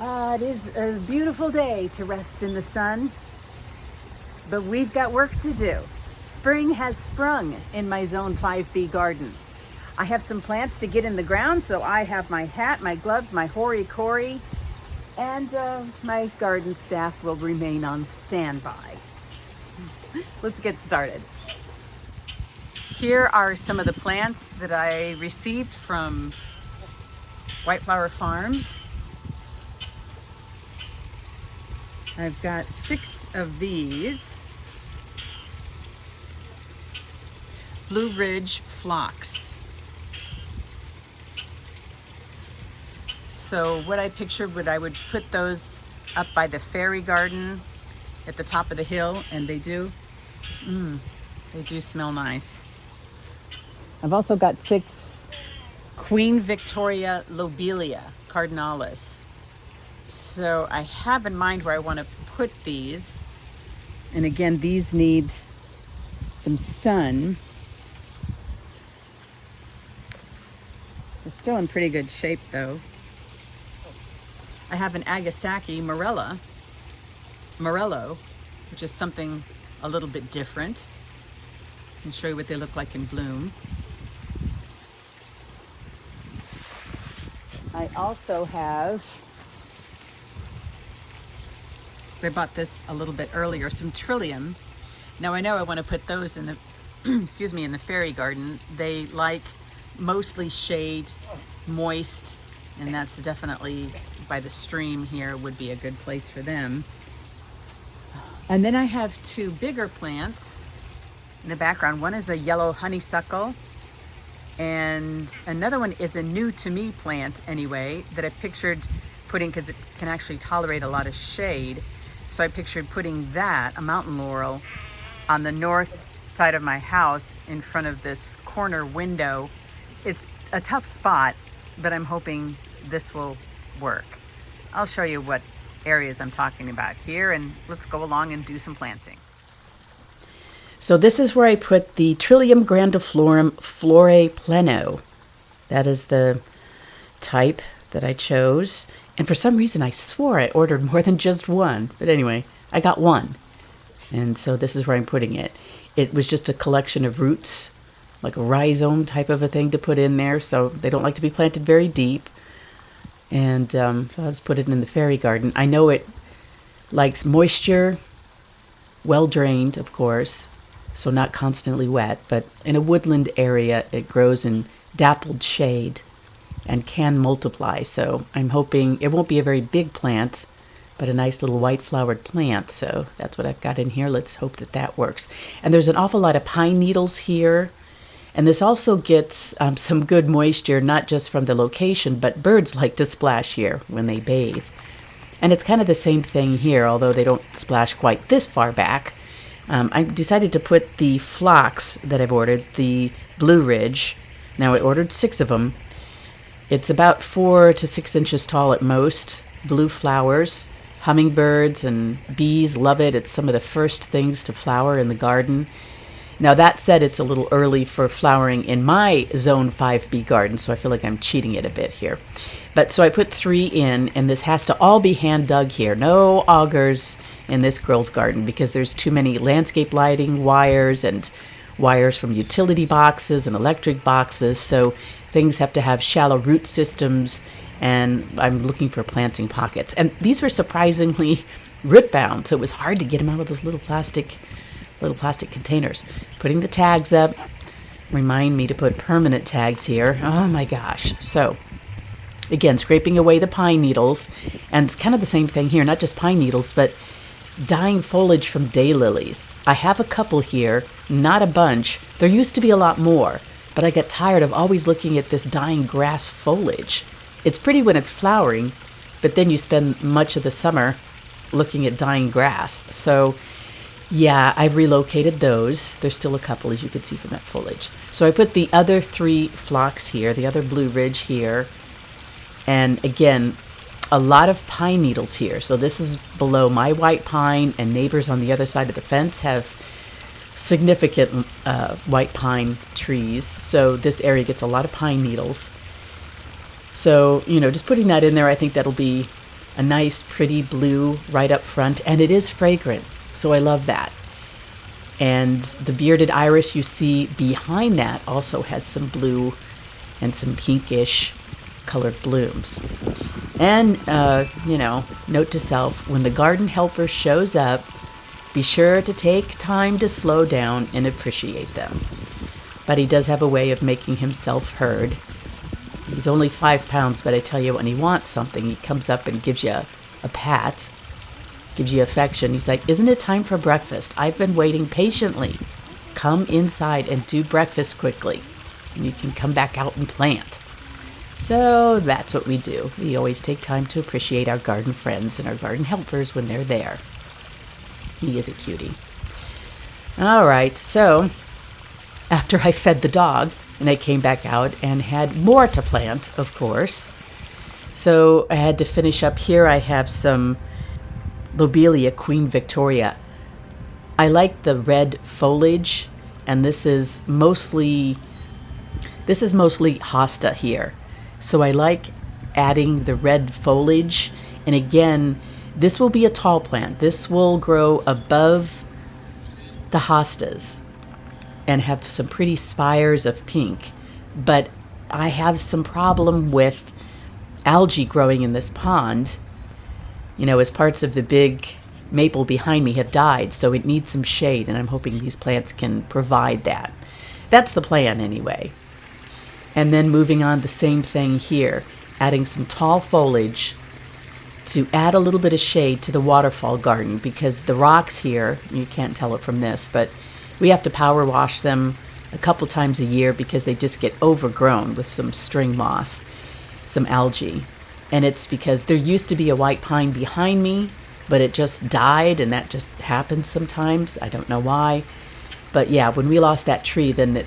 It is a beautiful day to rest in the sun, but we've got work to do. Spring has sprung in my Zone 5B garden. I have some plants to get in the ground, so I have my hat, my gloves, my hori-kori, and my garden staff will remain on standby. Let's get started. Here are some of the plants that I received from White Flower Farms. I've got 6 of these Blue Ridge phlox. So what I pictured, I would put those up by the fairy garden at the top of the hill, and they do smell nice. I've also got 6 Queen Victoria lobelia cardinalis. So I have in mind where I want to put these. And again, these need some sun. They're still in pretty good shape though. I have an Agastaki Morello, which is something a little bit different. I can show you what they look like in bloom. I also have, so I bought this a little bit earlier, some Trillium. Now I know I want to put those in the, excuse me, in the fairy garden. They like mostly shade, moist, and that's definitely by the stream here would be a good place for them. And then I have 2 bigger plants in the background. One is a yellow honeysuckle, and another one is a new to me plant anyway that I pictured putting, because it can actually tolerate a lot of shade. So I pictured putting that, a mountain laurel, on the north side of my house in front of this corner window. It's a tough spot, but I'm hoping this will work. I'll show you what areas I'm talking about here, and let's go along and do some planting. So this is where I put the Trillium grandiflorum flore pleno. That is the type that I chose. And for some reason, I swore I ordered more than just one. But anyway, I got one. And so this is where I'm putting it. It was just a collection of roots, like a rhizome type of a thing to put in there. So they don't like to be planted very deep. And so I'll just put it in the fairy garden. I know it likes moisture, well drained, of course, so not constantly wet, but in a woodland area, it grows in dappled shade and can multiply. So I'm hoping it won't be a very big plant, but a nice little white flowered plant. So that's what I've got in here. Let's hope that that works. And there's an awful lot of pine needles here. And this also gets some good moisture, not just from the location, but birds like to splash here when they bathe. And it's kind of the same thing here, although they don't splash quite this far back. I decided to put the phlox that I've ordered, the Blue Ridge. Now I ordered 6 of them. It's about 4 to 6 inches tall at most. Blue flowers. Hummingbirds and bees love it. It's some of the first things to flower in the garden. Now that said, it's a little early for flowering in my Zone 5B garden, so I feel like I'm cheating it a bit here. But so I put 3 in, and this has to all be hand dug here. No augers in this girl's garden because there's too many landscape lighting wires and wires from utility boxes and electric boxes. So things have to have shallow root systems, and I'm looking for planting pockets. And these were surprisingly root bound, so it was hard to get them out of those little plastic containers. Putting the tags up. Remind me to put permanent tags here. Oh my gosh. So again, scraping away the pine needles, and it's kind of the same thing here, not just pine needles, but dying foliage from daylilies. I have a couple here, not a bunch. There used to be a lot more, but I got tired of always looking at this dying grass foliage. It's pretty when it's flowering, but then you spend much of the summer looking at dying grass. So yeah, I've relocated those. There's still a couple, as you can see from that foliage. So I put the other 3 phlox here, the other Blue Ridge here, and again, a lot of pine needles here. So this is below my white pine, and neighbors on the other side of the fence have significant white pine trees. So this area gets a lot of pine needles. So, just putting that in there, I think that'll be a nice pretty blue right up front, and it is fragrant, so I love that. And the bearded iris you see behind that also has some blue and some pinkish colored blooms. And, note to self, when the garden helper shows up, be sure to take time to slow down and appreciate them. But he does have a way of making himself heard. He's only 5 pounds, but I tell you, when he wants something, he comes up and gives you a pat, gives you affection. He's like, isn't it time for breakfast? I've been waiting patiently. Come inside and do breakfast quickly, and you can come back out and plant. So that's what we do. We always take time to appreciate our garden friends and our garden helpers when they're there. He is a cutie. All right, so after I fed the dog, and I came back out and had more to plant, of course. So I had to finish up here. I have some Lobelia Queen Victoria. I like the red foliage, and this is mostly hosta here. So I like adding the red foliage. And again, this will be a tall plant. This will grow above the hostas and have some pretty spires of pink. But I have some problem with algae growing in this pond, as parts of the big maple behind me have died, so it needs some shade, and I'm hoping these plants can provide that. That's the plan anyway. And then moving on, the same thing here, adding some tall foliage to add a little bit of shade to the waterfall garden, because the rocks here, you can't tell it from this, but we have to power wash them a couple times a year because they just get overgrown with some string moss, some algae. And it's because there used to be a white pine behind me, but it just died, and that just happens sometimes. I don't know why. But yeah, when we lost that tree, then it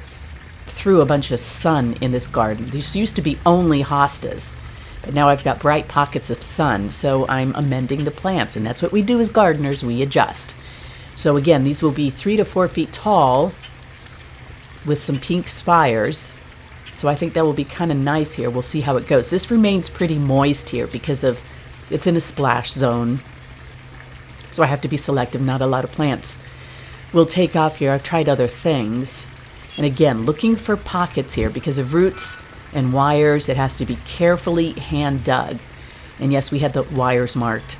threw a bunch of sun in this garden. These used to be only hostas, but now I've got bright pockets of sun, so I'm amending the plants, and that's what we do as gardeners, we adjust. So again, these will be 3 to 4 feet tall with some pink spires. So I think that will be kind of nice here. We'll see how it goes. This remains pretty moist here because it's in a splash zone. So I have to be selective. Not a lot of plants will take off here. I've tried other things. And again, looking for pockets here because of roots and wires. It has to be carefully hand dug. And yes, we had the wires marked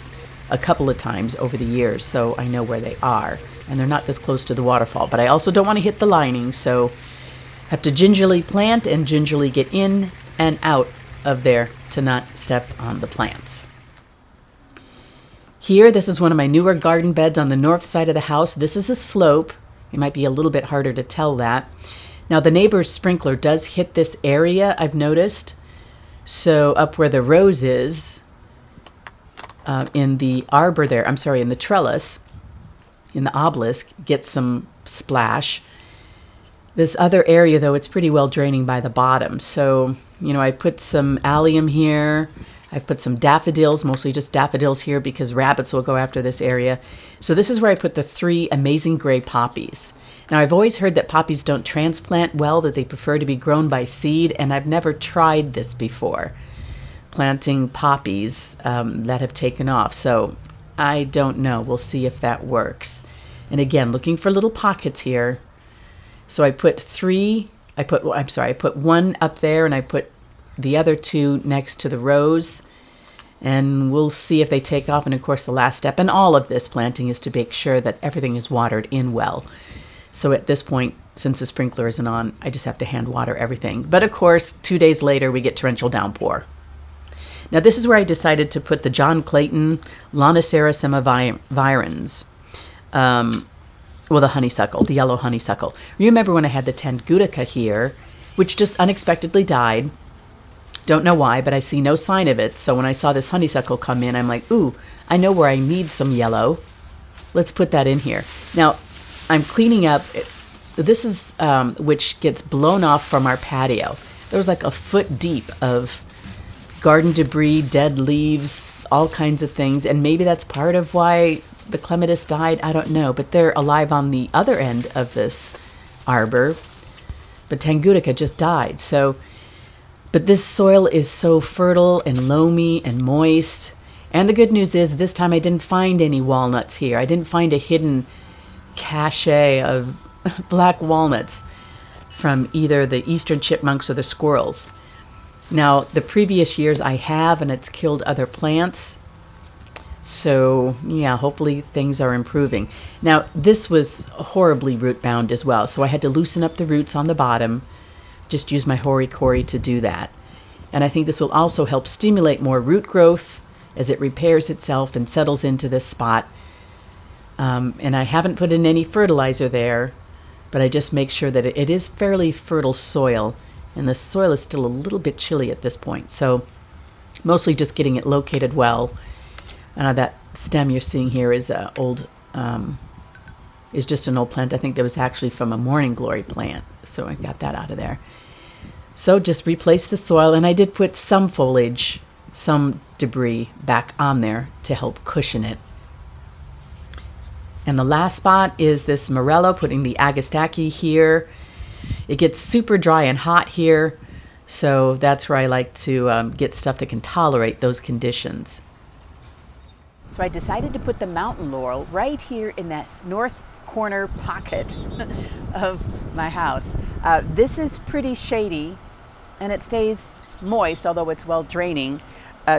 a couple of times over the years, so I know where they are. And they're not this close to the waterfall. But I also don't want to hit the lining, so have to gingerly plant and gingerly get in and out of there to not step on the plants. Here, this is one of my newer garden beds on the north side of the house. This is a slope. It might be a little bit harder to tell that. Now, the neighbor's sprinkler does hit this area, I've noticed. So up where the rose is, in the arbor there, in the trellis, in the obelisk, gets some splash. This other area, though, it's pretty well draining by the bottom. So, I put some allium here. I've put some daffodils, mostly just daffodils here because rabbits will go after this area. So this is where I put the 3 amazing gray poppies. Now, I've always heard that poppies don't transplant well, that they prefer to be grown by seed, and I've never tried this before, planting poppies that have taken off. So I don't know. We'll see if that works. And again, looking for little pockets here. So I put 1 up there, and I put the other 2 next to the rose, and we'll see if they take off. And of course, the last step in all of this planting is to make sure that everything is watered in well. So at this point, since the sprinkler isn't on, I just have to hand water everything. But of course, 2 days later, we get torrential downpour. Now, this is where I decided to put the John Clayton Lonicera semivirens. The honeysuckle, the yellow honeysuckle. Remember when I had the Tangutica here, which just unexpectedly died. Don't know why, but I see no sign of it. So when I saw this honeysuckle come in, I'm like, ooh, I know where I need some yellow. Let's put that in here. Now, I'm cleaning up. This is which gets blown off from our patio. There was like a foot deep of garden debris, dead leaves, all kinds of things. And maybe that's part of why the clematis died. I don't know. But they're alive on the other end of this arbor. But Tangutica just died. But this soil is so fertile and loamy and moist. And the good news is this time I didn't find any walnuts here. I didn't find a hidden cache of black walnuts from either the eastern chipmunks or the squirrels. Now, the previous years I have, and it's killed other plants. So, yeah, hopefully things are improving. Now, this was horribly root bound as well, so I had to loosen up the roots on the bottom. Just use my hori-kori to do that. And I think this will also help stimulate more root growth as it repairs itself and settles into this spot. And I haven't put in any fertilizer there, but I just make sure that it is fairly fertile soil, and the soil is still a little bit chilly at this point. So mostly just getting it located well. That stem you're seeing here is is just an old plant. I think that was actually from a morning glory plant, so I got that out of there. So just replace the soil, and I did put some foliage, some debris back on there to help cushion it. And the last spot is this morello, putting the agastaki here. It gets super dry and hot here, so that's where I like to get stuff that can tolerate those conditions. So I decided to put the mountain laurel right here in that north corner pocket of my house. This is pretty shady, and it stays moist, although it's well draining.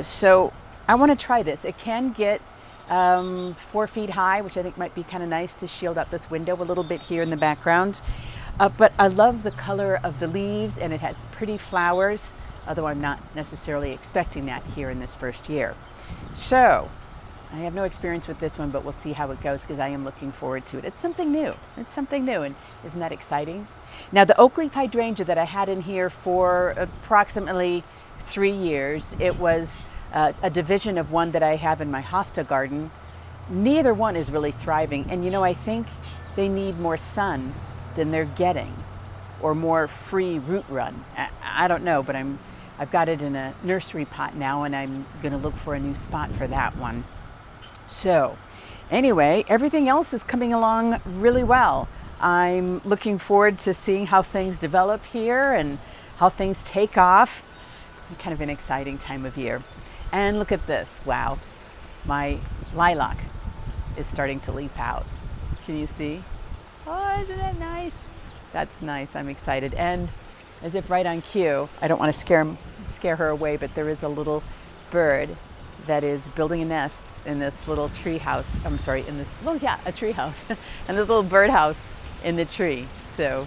So I want to try this. It can get 4 feet high, which I think might be kind of nice to shield up this window a little bit here in the background. But I love the color of the leaves, and it has pretty flowers, although I'm not necessarily expecting that here in this first year. So I have no experience with this one, but we'll see how it goes because I am looking forward to it. It's something new. It's something new, and isn't that exciting? Now, the oak leaf hydrangea that I had in here for approximately 3 years, it was a division of one that I have in my hosta garden. Neither one is really thriving, and I think they need more sun than they're getting, or more free root run. I don't know, but I've got it in a nursery pot now, and I'm going to look for a new spot for that one. So anyway, everything else is coming along really well. I'm looking forward to seeing how things develop here and how things take off. Kind of an exciting time of year. And look at this. Wow. My lilac is starting to leaf out. Can you see? Oh, isn't that nice? That's nice. I'm excited. And as if right on cue, I don't want to scare her away, but there is a little bird that is building a nest in this little tree house. I'm sorry, a tree house. And this little birdhouse in the tree. So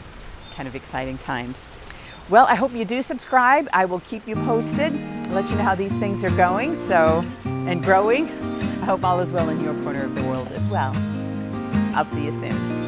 kind of exciting times. Well, I hope you do subscribe. I will keep you posted, let you know how these things are going and growing. I hope all is well in your corner of the world as well. I'll see you soon.